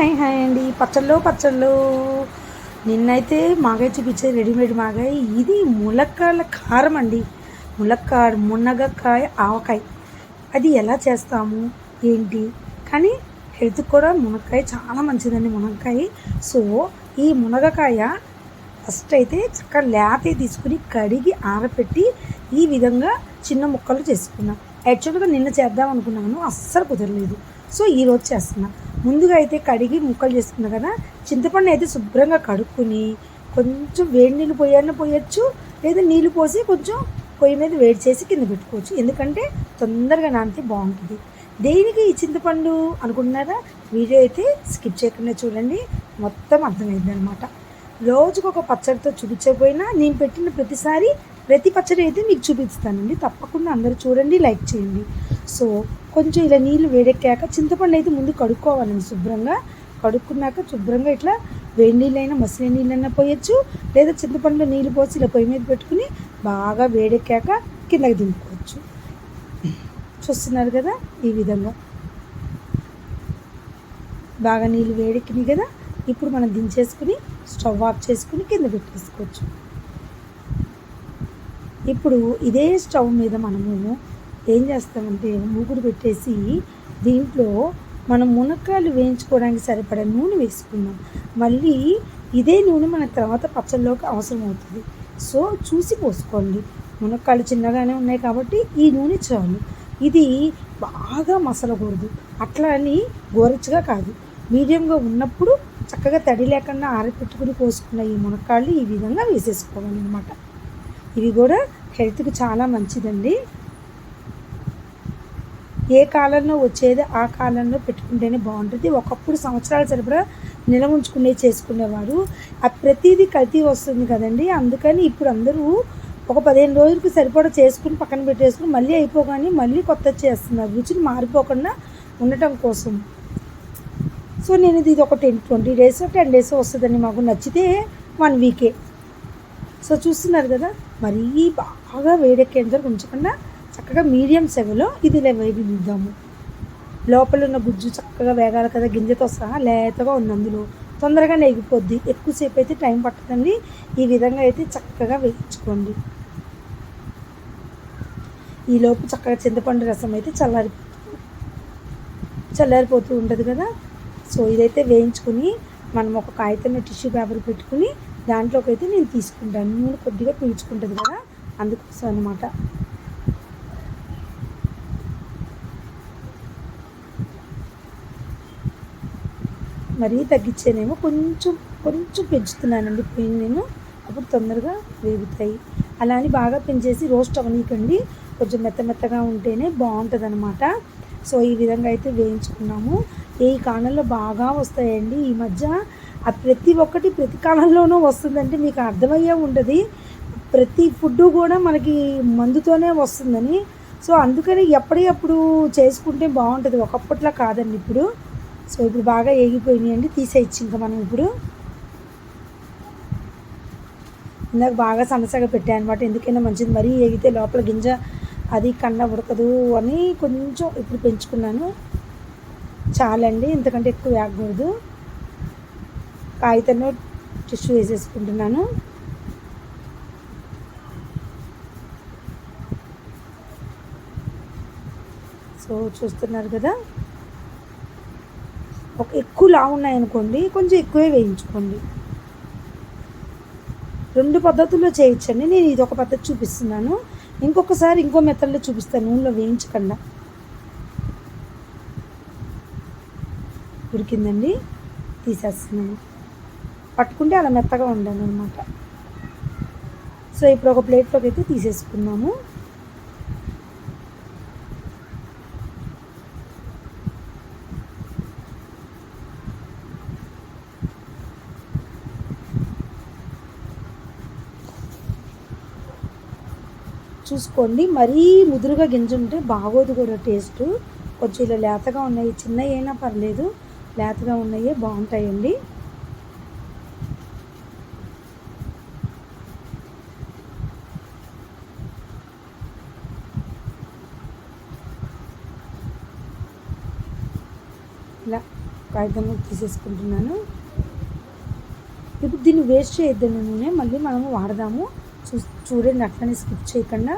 Hi అండి. పచ్చళ్ళు నిన్నైతే మాగాయ చూపించే రెడీమేడ్ మాగాయ. ఇది ములక్కాడల కారం అండి. మునగకాయ ఆవకాయ. అది ఎలా చేస్తాము ఏంటి, కానీ హెల్త్కి కూడా మునక్కాయ చాలా మంచిదండి మునక్కాయ. సో ఈ మునగకాయ ఫస్ట్ అయితే చక్కగా లేత తీసుకుని కడిగి ఆరబెట్టి ఈ విధంగా చిన్న ముక్కలు చేసుకున్నాం. యాక్చువల్గా నిన్న చేద్దాం అనుకున్నాను, అస్సలు కుదరలేదు. సో ఈరోజు చేస్తున్నా. ముందుగా అయితే కడిగి ముక్కలు చేసుకున్నా కదా, చింతపండు అయితే శుభ్రంగా కడుక్కుని కొంచెం వేడి నీళ్ళు పోయొచ్చు, లేదా నీళ్ళు పోసి కొంచెం పొయ్యి మీద వేడి చేసి కింద పెట్టుకోవచ్చు. ఎందుకంటే తొందరగా నానితే బాగుంటుంది. దేనికి ఈ చింతపండు అనుకుంటున్నారా? వీడియో అయితే స్కిప్ చేయకుండా చూడండి, మొత్తం అర్థమైంది అనమాట. రోజుకు ఒక పచ్చడితో చూపించకపోయినా నేను పెట్టిన ప్రతి పచ్చడి అయితే మీకు చూపిస్తానండి. తప్పకుండా అందరూ చూడండి, లైక్ చేయండి. సో కొంచెం ఇలా నీళ్ళు వేడెక్కాక చింతపండు అయితే ముందు కడుక్కోవాలండి. శుభ్రంగా కడుక్కున్నాక శుభ్రంగా ఇట్లా వేడి నీళ్ళైనా మసిలి నీళ్ళైనా పోయొచ్చు, లేదా చింతపండులో నీళ్ళు పోసి ఇలా పొయ్యి మీద పెట్టుకుని బాగా వేడెక్కాక కిందకి దింపుకోవచ్చు. చూస్తున్నారు కదా, ఈ విధంగా బాగా నీళ్ళు వేడెక్కినాయి కదా. ఇప్పుడు మనం దించేసుకుని స్టవ్ ఆఫ్ చేసుకుని కింద పెట్టేసుకోవచ్చు. ఇప్పుడు ఇదే స్టవ్ మీద మనము ఏం చేస్తామంటే మూకుడు పెట్టేసి దీంట్లో మనం మునక్కాయలు వేయించుకోవడానికి సరిపడా నూనె వేసుకుందాం. మళ్ళీ ఇదే నూనె మన తర్వాత పచ్చళ్ళలోకి అవసరం అవుతుంది. సో చూసి పోసుకోండి. మునక్కాయలు చిన్నగానే ఉన్నాయి కాబట్టి ఈ నూనె చాలు. ఇది బాగా మసలకూడదు, అట్లా అని గోరెచ్చగా కాదు, మీడియంగా ఉన్నప్పుడు చక్కగా తడి లేకుండా ఆరపెట్టుకుని పోసుకున్న ఈ మునక్కాయలు ఈ విధంగా వేసేసుకోవాలన్నమాట. ఇవి కూడా హెల్త్కి చాలా మంచిదండి. ఏ కాలంలో వచ్చేది ఆ కాలంలో పెట్టుకుంటేనే బాగుంటుంది. ఒకప్పుడు సంవత్సరాల సరిపడా నిల్వ ఉంచుకునే చేసుకునేవారు. ఆ ప్రతిదీ కల్తీ వస్తుంది కదండి. అందుకని ఇప్పుడు అందరూ ఒక 15 రోజులకి సరిపడా చేసుకుని పక్కన పెట్టేసుకుని మళ్ళీ అయిపోగానే మళ్ళీ కొత్త చేస్తున్నారు, రుచిని మారిపోకుండా ఉండటం కోసం. సో నేను ఇది ఒక 20 డేస్ 10 డేస్ వస్తుందండి. మాకు నచ్చితే 1 వీకే. సో చూస్తున్నారు కదా, మరీ బాగా వేడెక్కేంత వరకు ఉంచకుండా చక్కగా మీడియం సెవెలో ఇది వేగిద్దాము. లోపల ఉన్న గుజ్జు చక్కగా వేగాలి కదా, గింజతో సహా లేతగా ఉంది, అందులో తొందరగా నేగిపోద్ది. ఎక్కువసేపు అయితే టైం పట్టదండి. ఈ విధంగా అయితే చక్కగా వేయించుకోండి. ఈలోపు చక్కగా చింతపండు రసం అయితే చల్లారిపోతూ ఉంటుంది కదా. సో ఇదైతే వేయించుకుని మనం ఒక కాగితంలో టిష్యూ పేపర్ పెట్టుకుని దాంట్లోకి అయితే నేను తీసుకుంటాను. నూనె కొద్దిగా పీల్చుకుంటుంది కదా, అందుకోసం అనమాట. మరీ తగ్గించేనేమో కొంచెం పెంచుతున్నానండి పొయ్యిని నేను, అప్పుడు తొందరగా వేగుతాయి. అలా అని బాగా పెంచేసి రోస్ట్ అవ్వనీకండి, కొంచెం మెత్తగా ఉంటేనే బాగుంటుంది అనమాట. సో ఈ విధంగా అయితే వేయించుకున్నాము. ఈ కాలంలో బాగా వస్తాయండి ఈ మధ్య. ప్రతి కాలంలోనూ వస్తుందంటే మీకు అర్థమయ్యే ఉంటుంది. ప్రతి ఫుడ్ కూడా మనకి మందుతోనే వస్తుందని. సో అందుకని ఎప్పటికప్పుడు చేసుకుంటే బాగుంటుంది, ఒకప్పట్లా కాదండి ఇప్పుడు. సో ఇప్పుడు బాగా ఏగిపోయినాయండి, తీసేయచ్చు ఇంకా మనం. ఇప్పుడు ఇందాక బాగా సన్నసగా పెట్టాను అనమాట, ఎందుకైనా మంచిది. మరీ ఏగితే లోపల గింజ అది కన్న ఉడకదు అని కొంచెం ఇప్పుడు పెంచుకున్నాను. చాలండి, ఇంతకంటే ఎక్కువ వేగకూడదు. కాగితంలో టిష్యూ వేసేసుకుంటున్నాను. సో చూస్తున్నారు కదా, ఎక్కువ లావు ఉన్నాయనుకోండి కొంచెం ఎక్కువే వేయించుకోండి. 2 పద్ధతుల్లో చేయొచ్చండి. నేను ఇది ఒక పద్ధతి చూపిస్తున్నాను, ఇంకొకసారి ఇంకో మెథడ్లో చూపిస్తాను, నూనెలో వేయించకుండా. ఉడికిందండి, తీసేస్తున్నాను. పట్టుకుంటే అలా మెత్తగా ఉండాలి అనమాట. సో ఇప్పుడు ఒక ప్లేట్లోకి అయితే తీసేసుకున్నాము. చూసుకోండి, మరీ ముదురుగా గింజ ఉంటే బాగోదు కూడా టేస్ట్. కొంచెం ఇలా లేతగా ఉన్నాయి, చిన్నవి అయినా పర్లేదు, లేతగా ఉన్నాయే బాగుంటాయండి. ఇలా కాగితంలో తీసేసుకుంటున్నాను. ఇప్పుడు దీన్ని వేస్ట్ చేయొద్దండి నూనె, మళ్ళీ మనము వాడదాము. చూడండి, అట్లనే స్కిప్ చేయకుండా.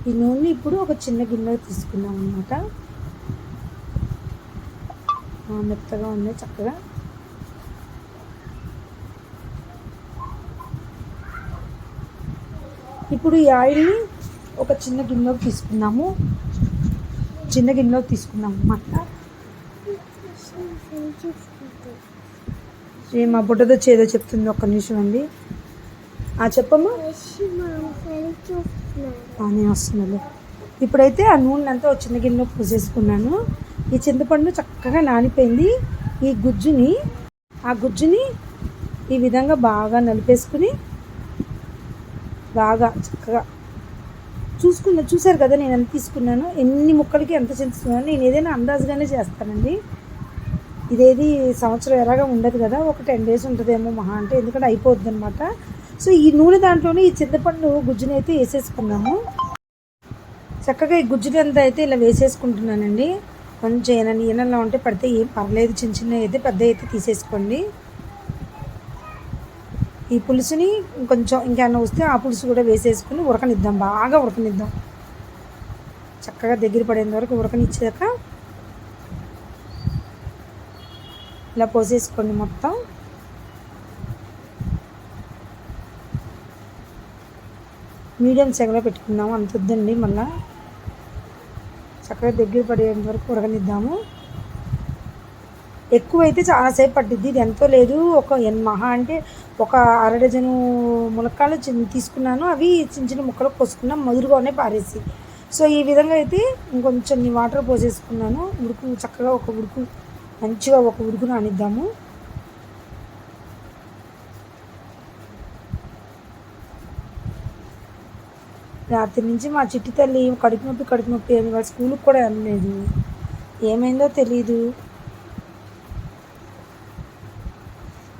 ఈ నూనె ఇప్పుడు ఒక చిన్న గిన్నెలో తీసుకున్నాం అన్నమాట. మెత్తగా ఉన్నాయి చక్కగా. ఇప్పుడు ఈ ఆయిల్ని ఒక చిన్న గిన్నెలోకి తీసుకున్నాము అన్నమాట. మా బుడ్డదో చేదో చెప్తుంది, ఒక్క నిమిషం అండి. చెప్పమ్మా. నేను వస్తున్నాను. ఇప్పుడైతే ఆ నూనె అంతా ఒక చిన్న గిన్నెలో పోసేసుకున్నాను. ఈ చింతపండు చక్కగా నానిపోయింది. ఆ గుజ్జుని ఈ విధంగా బాగా నలిపేసుకుని, బాగా చక్కగా చూసారు కదా నేను ఎంత తీసుకున్నాను, ఎన్ని ముక్కలకి ఎంత చింతస్తున్నాను. నేను ఏదైనా అందాజుగానే చేస్తానండి. ఇదేది సంవత్సరం ఎలాగా ఉండదు కదా, ఒక 10 days ఉంటుందేమో మహా అంటే, ఎందుకంటే అయిపోద్ది అనమాట. సో ఈ నూనె దాంట్లోనే ఈ చింతపండు గుజ్జుని అయితే వేసేసుకున్నాము. చక్కగా ఈ గుజ్జుని అంతా అయితే ఇలా వేసేసుకుంటున్నానండి. కొంచెం ఈనెలా ఉంటే పడితే ఏం పర్లేదు, చిన్న చిన్న అయితే పెద్ద అయితే తీసేసుకోండి. ఈ పులుసుని కొంచెం ఇంకేమన్నా వస్తే ఆ పులుసు కూడా వేసేసుకుని ఉడకనిద్దాం, బాగా ఉడకనిద్దాం. చక్కగా దగ్గర పడేంత వరకు ఉడకనిచ్చాక ఇలా పోసేసుకోండి మొత్తం. మీడియం సెగలో పెట్టుకుందాము, అంత వద్దండి. మళ్ళీ చక్కగా దగ్గర పడేంత వరకు ఉడకనిద్దాము. ఎక్కువైతే చాలాసేపు పట్టిద్ది. ఇది ఎంతో లేదు, మహా అంటే ఒక 1/2 డజను ములక్కాడలు తీసుకున్నాను. అవి చిన్న చిన్న ముక్కలు కోసుకున్నాం, మధురుగానే పారేసి. సో ఈ విధంగా అయితే ఇంకొంచెం వాటర్ పోసేసుకున్నాను. చక్కగా మంచిగా ఒక ఉడుకు నానిద్దాము. రాత్రి నుంచి మా చిట్టి తల్లి కడుపు నొప్పి అని వాళ్ళ స్కూల్కి కూడా వెళ్ళలేదు. ఏమైందో తెలీదు.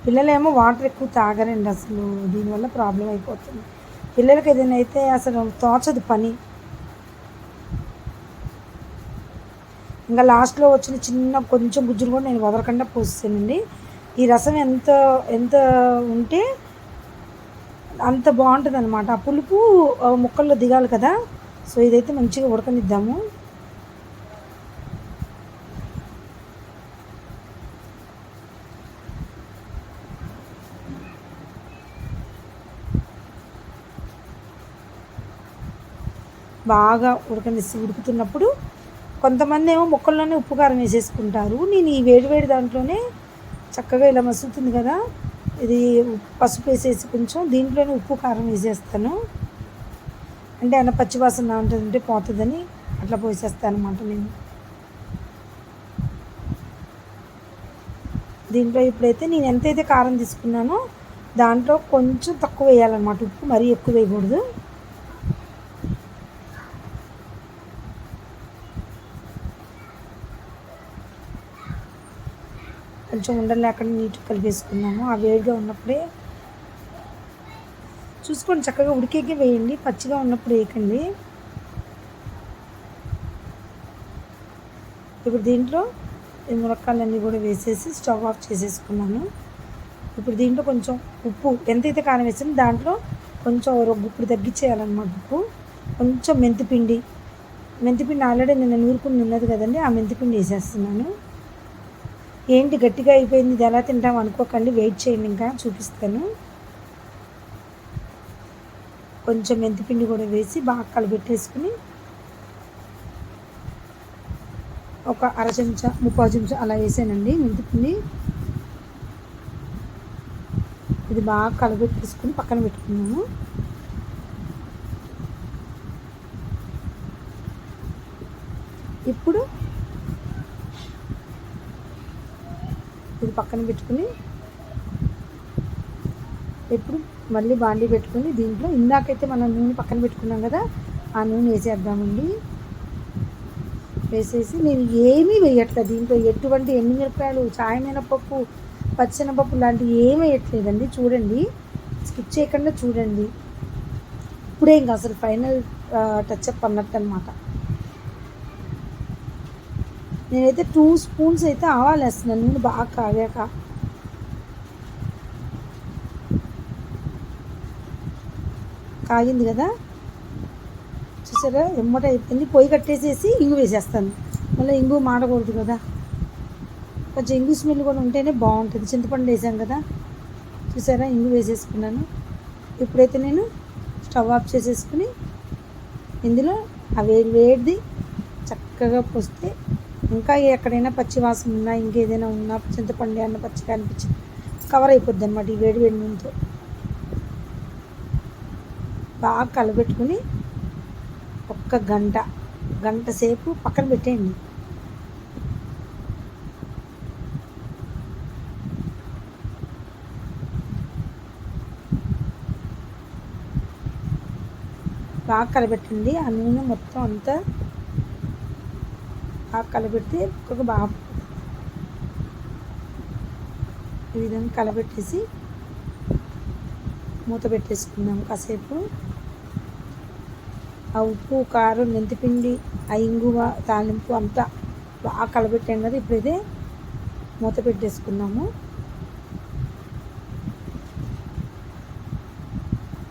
పిల్లలేమో వాటర్ ఎక్కువ తాగరండి అసలు, దీనివల్ల ప్రాబ్లం అయిపోతుంది. పిల్లలకి ఏదైనా అయితే అసలు తోచదు పని. ఇంకా లాస్ట్లో వచ్చిన చిన్న కొంచెం గుజ్జులు కూడా నేను వదలకుండా పోస్తానండి. ఈ రసం ఎంత ఉంటే అంత బాగుంటుంది అనమాట. ఆ పులుపు ముక్కల్లో దిగాలి కదా. సో ఇదైతే మంచిగా ఉడకనిద్దాము. బాగా ఉడుకుతున్నప్పుడు కొంతమంది ఏమో ముక్కల్లోనే ఉప్పు కారం వేసేసుకుంటారు. నేను ఈ వేడి దాంట్లోనే చక్కగా ఇలా మసులుతుంది కదా, ఇది పసుపు వేసేసి కొంచెం దీంట్లోనే ఉప్పు కారం వేసేస్తాను. అంటే అన్న పచ్చివాసన ఉంటుందంటే పోతుందని అట్లా పోసేస్తాను అనమాట నేను. దీంట్లో ఇప్పుడైతే నేను ఎంతైతే కారం తీసుకున్నానో దాంట్లో కొంచెం తక్కువ వేయాలన్నమాట, ఉప్పు మరీ ఎక్కువ వేయకూడదు. కొంచెం ఉండలేకుండా నీట్గా కలిపేసుకున్నాము. ఆ వేడిగా ఉన్నప్పుడే చూసుకొని చక్కగా ఉడికేకి వేయండి, పచ్చిగా ఉన్నప్పుడు వేయకండి. ఇప్పుడు దీంట్లో ఈ ములక్కాయలన్నీ కూడా వేసేసి స్టవ్ ఆఫ్ చేసేసుకున్నాను. ఇప్పుడు దీంట్లో కొంచెం ఉప్పు ఎంతైతే కారం వేసామో దాంట్లో కొంచెం గుప్పుడు తగ్గించేయాలన్నమాట. ఉప్పు కొంచెం మెంతిపిండి ఆల్రెడీ నిన్న నూరుకుని ఉన్నది కదండి, ఆ మెంతిపిండి వేసేస్తున్నాను. ఏంటి గట్టిగా అయిపోయింది, ఇది ఎలా తింటాం అనుకోకండి, వెయిట్ చేయండి, ఇంకా చూపిస్తాను. కొంచెం మెంతిపిండి కూడా వేసి బాగా కలిపెట్టేసుకుని ఒక 1/2 చెంచా 3/4 చెంచా అలా వేసానండి మెంతిపిండి. ఇది బాగా కలిపెట్టేసుకుని పక్కన పెట్టుకున్నాము. ఇప్పుడు ఇది పక్కన పెట్టుకుని ఇప్పుడు మళ్ళీ బాండీ పెట్టుకుని దీంట్లో ఇందాకైతే మనం నూనె పక్కన పెట్టుకున్నాం కదా, ఆ నూనె వేసేద్దామండి. వేసేసి నేను ఏమీ వేయట్లేదు దీంట్లో, ఎటువంటి ఎండుమిరపకాయలు, చాయమినపప్పు, పచ్చెనపప్పు లాంటివి ఏమీ వేయట్లేదండి. చూడండి, స్కిప్ చేయకుండా చూడండి. ఇప్పుడే ఇంకా అసలు ఫైనల్ టచ్అప్ అన్నట్టు అనమాట. నేనైతే 2 స్పూన్స్ అయితే ఆవాలు వేస్తున్నాను నూనె బాగా కాగాక. కాగింది కదా, చూసారా ఎమ్మట అయిపోయింది. పొయ్యి కట్టేసేసి ఇంగు వేసేస్తాను, మళ్ళీ ఇంగు మాడకూడదు కదా, కొంచెం ఇంగు స్మెల్ కూడా ఉంటేనే బాగుంటుంది. చింతపండు వేసాం కదా, చూసారా ఇంగు వేసేసుకున్నాను. ఇప్పుడైతే నేను స్టవ్ ఆఫ్ చేసేసుకుని ఇందులో ఆ వేడిది చక్కగా పోస్తే, ఇంకా ఎక్కడైనా పచ్చి వాసన ఉన్నా ఇంకేదైనా ఉన్నా చింతపండు అన్న పచ్చిగా అనిపించి కవర్ అయిపోద్ది అనమాట ఈ వేడి నూనెతో. బాగా కలబెట్టుకుని ఒక్క గంట సేపు పక్కన పెట్టేయండి. బాగా కలబెట్టండి, ఆ నూనె మొత్తం అంతా బాగా కలబెడితే ఒక్కొక్క బాగా ఈ విధంగా కలబెట్టేసి మూత పెట్టేసుకుందాం కాసేపు. ఆ ఉప్పు, కారం, మెంతిపిండి, ఆ ఇంగువ, తాలింపు అంతా బాగా కలబెట్టాం కదా, ఇప్పుడైతే మూత పెట్టేసుకున్నాము.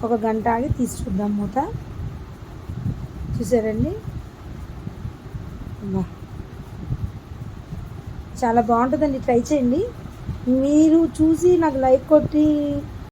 ఒక గంట ఆగి తీసి చూద్దాం మూత. చూసారండి, చాలా బాగుంటుందండి, ట్రై చేయండి. మీరు చూసి నాకు లైక్ కొట్టి